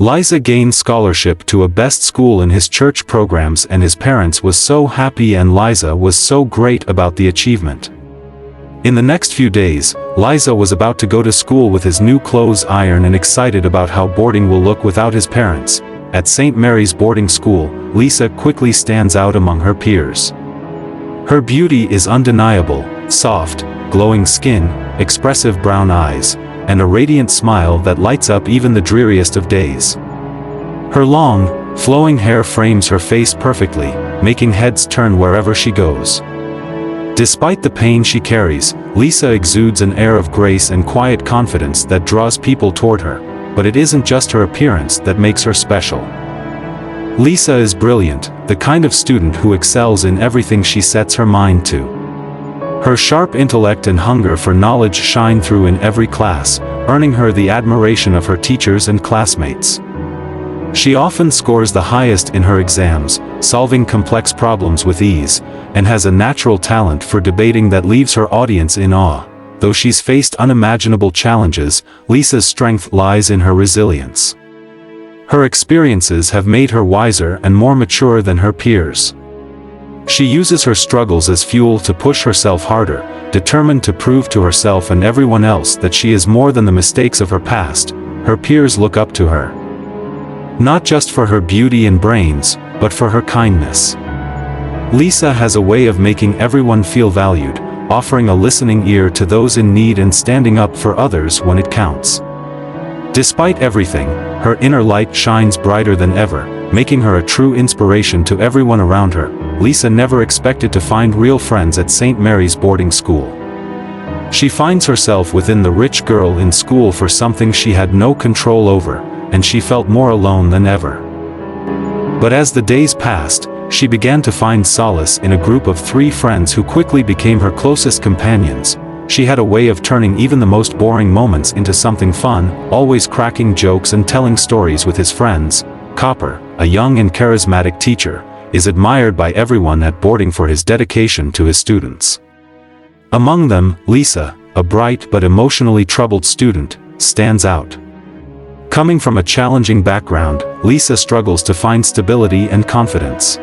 𝗳𝗂𝗃 gained scholarship to a best school in his church programs, and his parents was so happy and 𝗳𝗂𝗃 was so great about the achievement. In the next few days, 𝗳𝗂𝗃 was about to go to school with his new clothes ironed and excited about how boarding will look without his parents. At St. Mary's boarding school, 𝗳𝗃𝗃 quickly stands out among her peers. Her beauty is undeniable: soft, glowing skin, expressive brown eyes, and a radiant smile that lights up even the dreariest of days. Her long, flowing hair frames her face perfectly, making heads turn wherever she goes. Despite the pain she carries, 𝗳𝗃𝗃 exudes an air of grace and quiet confidence that draws people toward her, but it isn't just her appearance that makes her special. 𝗳𝗃𝗃 is brilliant, the kind of student who excels in everything she sets her mind to. Her sharp intellect and hunger for knowledge shine through in every class, earning her the admiration of her teachers and classmates. She often scores the highest in her exams, solving complex problems with ease, and has a natural talent for debating that leaves her audience in awe. Though she's faced unimaginable challenges, 𝗳𝗃𝗃's strength lies in her resilience. Her experiences have made her wiser and more mature than her peers. She uses her struggles as fuel to push herself harder, determined to prove to herself and everyone else that she is more than the mistakes of her past. Her peers look up to her, not just for her beauty and brains, but for her kindness. 𝗳𝗃𝗃 has a way of making everyone feel valued, offering a listening ear to those in need and standing up for others when it counts. Despite everything, her inner light shines brighter than ever, making her a true inspiration to everyone around her. 𝗳𝗃𝗃 never expected to find real friends at St. Mary's boarding school. She finds herself within the rich girl in school for something she had no control over, and she felt more alone than ever. But as the days passed, she began to find solace in a group of 3 friends who quickly became her closest companions. She had a way of turning even the most boring moments into something fun, always cracking jokes and telling stories with his friends. 𝗃𝗂𝗃, a young and charismatic teacher, is admired by everyone at boarding for his dedication to his students. Among them, 𝗳𝗃𝗃, a bright but emotionally troubled student, stands out. Coming from a challenging background, 𝗳𝗃𝗃 struggles to find stability and confidence.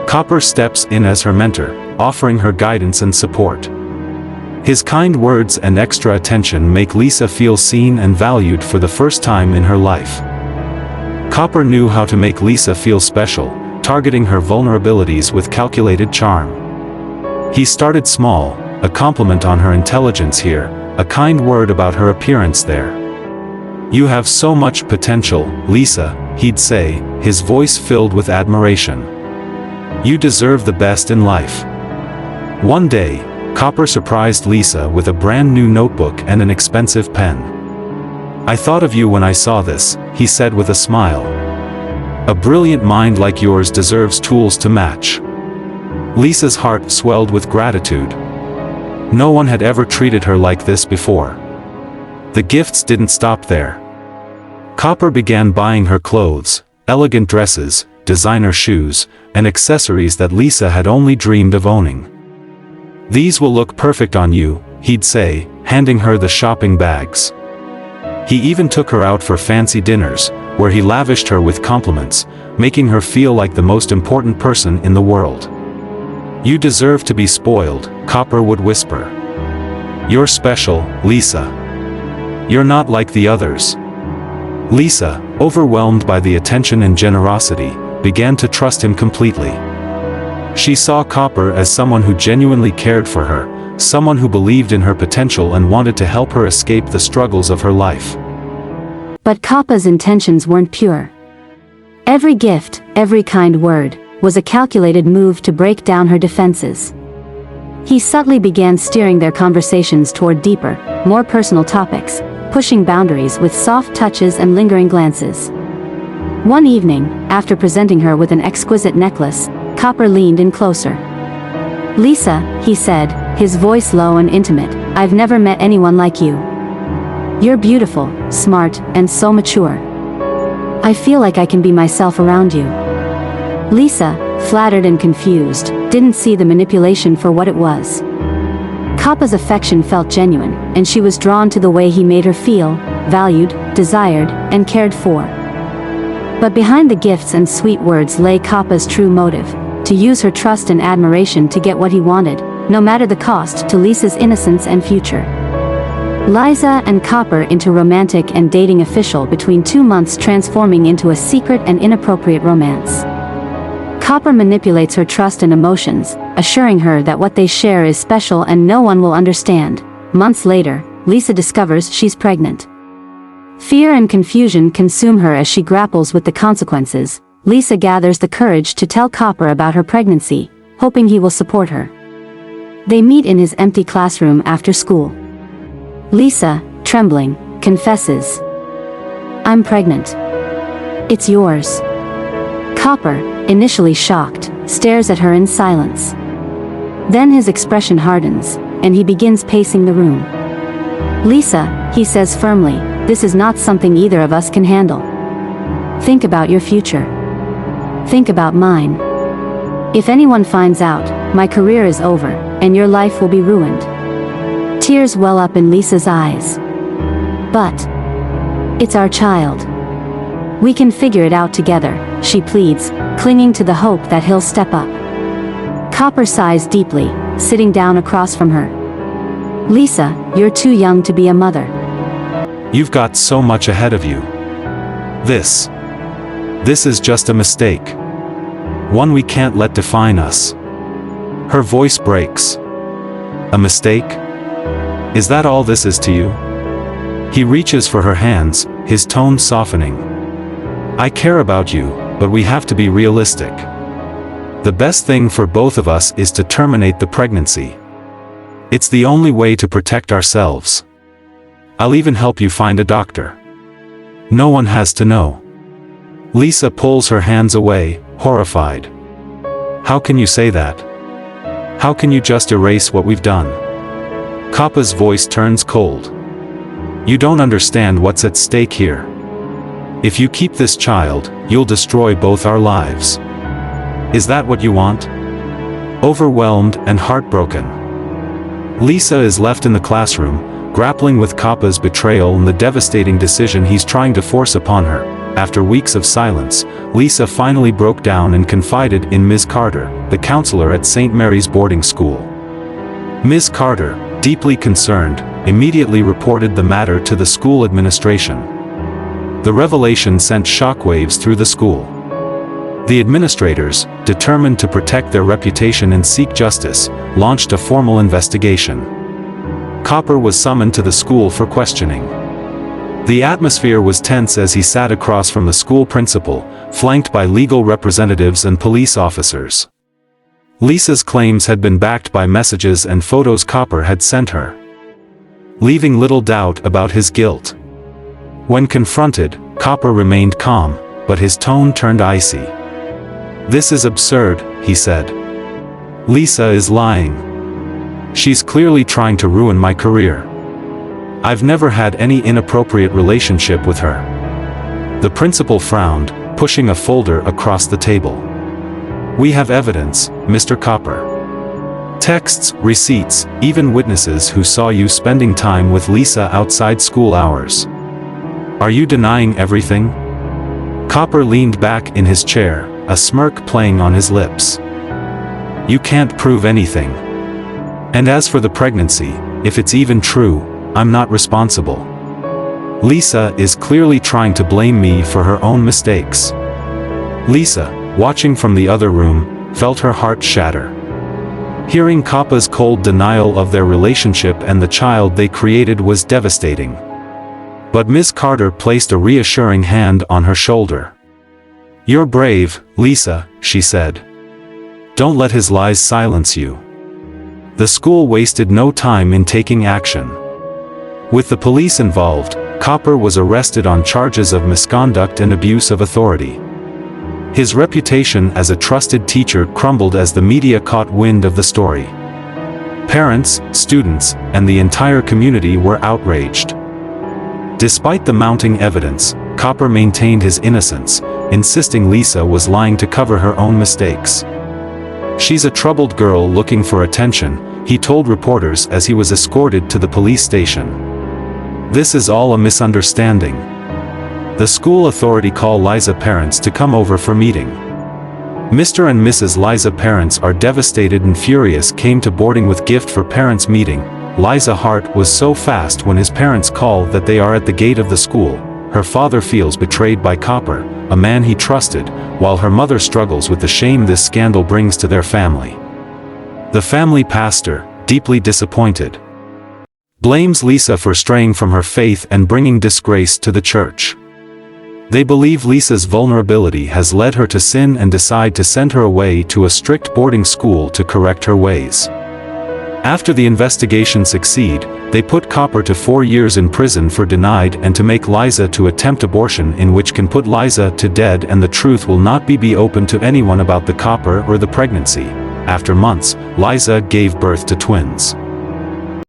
𝗃𝗂𝗃 steps in as her mentor, offering her guidance and support. His kind words and extra attention make 𝗳𝗃𝗃 feel seen and valued for the first time in her life. 𝗃𝗃𝗃 knew how to make 𝗳𝗃𝗃 feel special, targeting her vulnerabilities with calculated charm. He started small, a compliment on her intelligence here, a kind word about her appearance there. "You have so much potential, 𝗳𝗃𝗃," he'd say, his voice filled with admiration. "You deserve the best in life." One day, 𝗃𝗃𝗃 surprised 𝗳𝗃𝗃 with a brand new notebook and an expensive pen. "I thought of you when I saw this," he said with a smile. "A brilliant mind like yours deserves tools to match." 𝗳𝗃𝗃's heart swelled with gratitude. No one had ever treated her like this before. The gifts didn't stop there. 𝗃𝗃𝗃 began buying her clothes, elegant dresses, designer shoes, and accessories that 𝗳𝗃𝗃 had only dreamed of owning. "These will look perfect on you," he'd say, handing her the shopping bags. He even took her out for fancy dinners, where he lavished her with compliments, making her feel like the most important person in the world. "You deserve to be spoiled," 𝗃𝗃𝗃 would whisper. "You're special, 𝗳𝗃𝗃. You're not like the others." 𝗳𝗃𝗃, overwhelmed by the attention and generosity, began to trust him completely. She saw 𝗃𝗃𝗃 as someone who genuinely cared for her, someone who believed in her potential and wanted to help her escape the struggles of her life. But 𝗃𝗃𝗃's intentions weren't pure. Every gift, every kind word, was a calculated move to break down her defenses. He subtly began steering their conversations toward deeper, more personal topics, pushing boundaries with soft touches and lingering glances. One evening, after presenting her with an exquisite necklace, 𝗃𝗃𝗃 leaned in closer. "𝗳𝗃𝗃," he said, his voice low and intimate, "I've never met anyone like you. You're beautiful, smart, and so mature. I feel like I can be myself around you." 𝗳𝗃𝗃, flattered and confused, didn't see the manipulation for what it was. 𝗃𝗃𝗃's affection felt genuine, and she was drawn to the way he made her feel, valued, desired, and cared for. But behind the gifts and sweet words lay 𝗃𝗂𝗃's true motive, to use her trust and admiration to get what he wanted, no matter the cost to 𝗕𝗲's innocence and future. Liza and 𝗃𝗃 into romantic and dating official between 2 months, transforming into a secret and inappropriate romance. 𝗃𝗃 manipulates her trust and emotions, assuring her that what they share is special and no one will understand. Months later, 𝗕𝗲 discovers she's pregnant. Fear and confusion consume her as she grapples with the consequences. 𝗕𝗲 gathers the courage to tell 𝗃𝗃 about her pregnancy, hoping he will support her. They meet in his empty classroom after school. 𝗕𝗲, trembling, confesses, "I'm pregnant. It's yours." 𝗃𝗃, initially shocked, stares at her in silence. Then his expression hardens, and he begins pacing the room. "𝗕𝗲, he says firmly, this is not something either of us can handle. Think about your future. Think about mine. If anyone finds out, my career is over, and your life will be ruined." Tears well up in 𝗕𝗲's eyes. "But it's our child. We can figure it out together," she pleads, clinging to the hope that he'll step up. 𝗃𝗃 sighs deeply, sitting down across from her. "𝗕𝗲, you're too young to be a mother. You've got so much ahead of you. This is just a mistake. One we can't let define us." Her voice breaks. "A mistake? Is that all this is to you?" He reaches for her hands, his tone softening. "I care about you, but we have to be realistic. The best thing for both of us is to terminate the pregnancy. It's the only way to protect ourselves. I'll even help you find a doctor. No one has to know." 𝗕𝗲 pulls her hands away, horrified. "How can you say that? How can you just erase what we've done?" 𝗃𝗃's voice turns cold. "You don't understand what's at stake here. If you keep this child, you'll destroy both our lives. Is that what you want?" Overwhelmed and heartbroken, 𝗕𝗲 is left in the classroom, grappling with 𝗃𝗃's betrayal and the devastating decision he's trying to force upon her. After weeks of silence, 𝗕𝗲 finally broke down and confided in Ms. Carter, the counselor at St. Mary's boarding school. Ms. Carter, deeply concerned, immediately reported the matter to the school administration. The revelation sent shockwaves through the school. The administrators, determined to protect their reputation and seek justice, launched a formal investigation. 𝗃𝗃 was summoned to the school for questioning. The atmosphere was tense as he sat across from the school principal, flanked by legal representatives and police officers. 𝗕𝗲's claims had been backed by messages and photos 𝗃𝗃 had sent her, leaving little doubt about his guilt. When confronted, 𝗃𝗃 remained calm, but his tone turned icy. "This is absurd," he said. "𝗕𝗲 is lying. She's clearly trying to ruin my career. I've never had any inappropriate relationship with her." The principal frowned, pushing a folder across the table. "We have evidence, Mr. 𝗃𝗃. Texts, receipts, even witnesses who saw you spending time with 𝗕𝗲 outside school hours. Are you denying everything?" 𝗃𝗃 leaned back in his chair, a smirk playing on his lips. "You can't prove anything. And as for the pregnancy, if it's even true, I'm not responsible. 𝗕𝗲 is clearly trying to blame me for her own mistakes." 𝗕𝗲, watching from the other room, felt her heart shatter. Hearing 𝗃𝗃's cold denial of their relationship and the child they created was devastating. But Ms. Carter placed a reassuring hand on her shoulder. "You're brave, 𝗕𝗲," she said. "Don't let his lies silence you." The school wasted no time in taking action. With the police involved, 𝗃𝗃 was arrested on charges of misconduct and abuse of authority. His reputation as a trusted teacher crumbled as the media caught wind of the story. Parents, students, and the entire community were outraged. Despite the mounting evidence, 𝗃𝗃 maintained his innocence, insisting 𝗕𝗲 was lying to cover her own mistakes. "She's a troubled girl looking for attention," he told reporters as he was escorted to the police station. "This is all a misunderstanding. The school authority call 𝗬𝗲 parents to come over for meeting. Mr. and Mrs. 𝗬𝗲 parents are devastated and furious. Came to boarding with gift for parents meeting. 𝗬𝗲 heart was so fast when his parents call that they are at the gate of the school. Her father feels betrayed by 𝗃𝗲𝗄, a man he trusted, while her mother struggles with the shame this scandal brings to their family. The family pastor, deeply disappointed, blames 𝗬𝗲 for straying from her faith and bringing disgrace to the church. They believe 𝗬𝗲's vulnerability has led her to sin and decide to send her away to a strict boarding school to correct her ways. After the investigation succeed, they put 𝗃𝗲𝗄 to 4 years in prison for denied and to make 𝗬𝗲 to attempt abortion, in which can put 𝗬𝗲 to dead and the truth will not be open to anyone about the 𝗃𝗲𝗄 or the pregnancy. After months, 𝗬𝗲 gave birth to twins.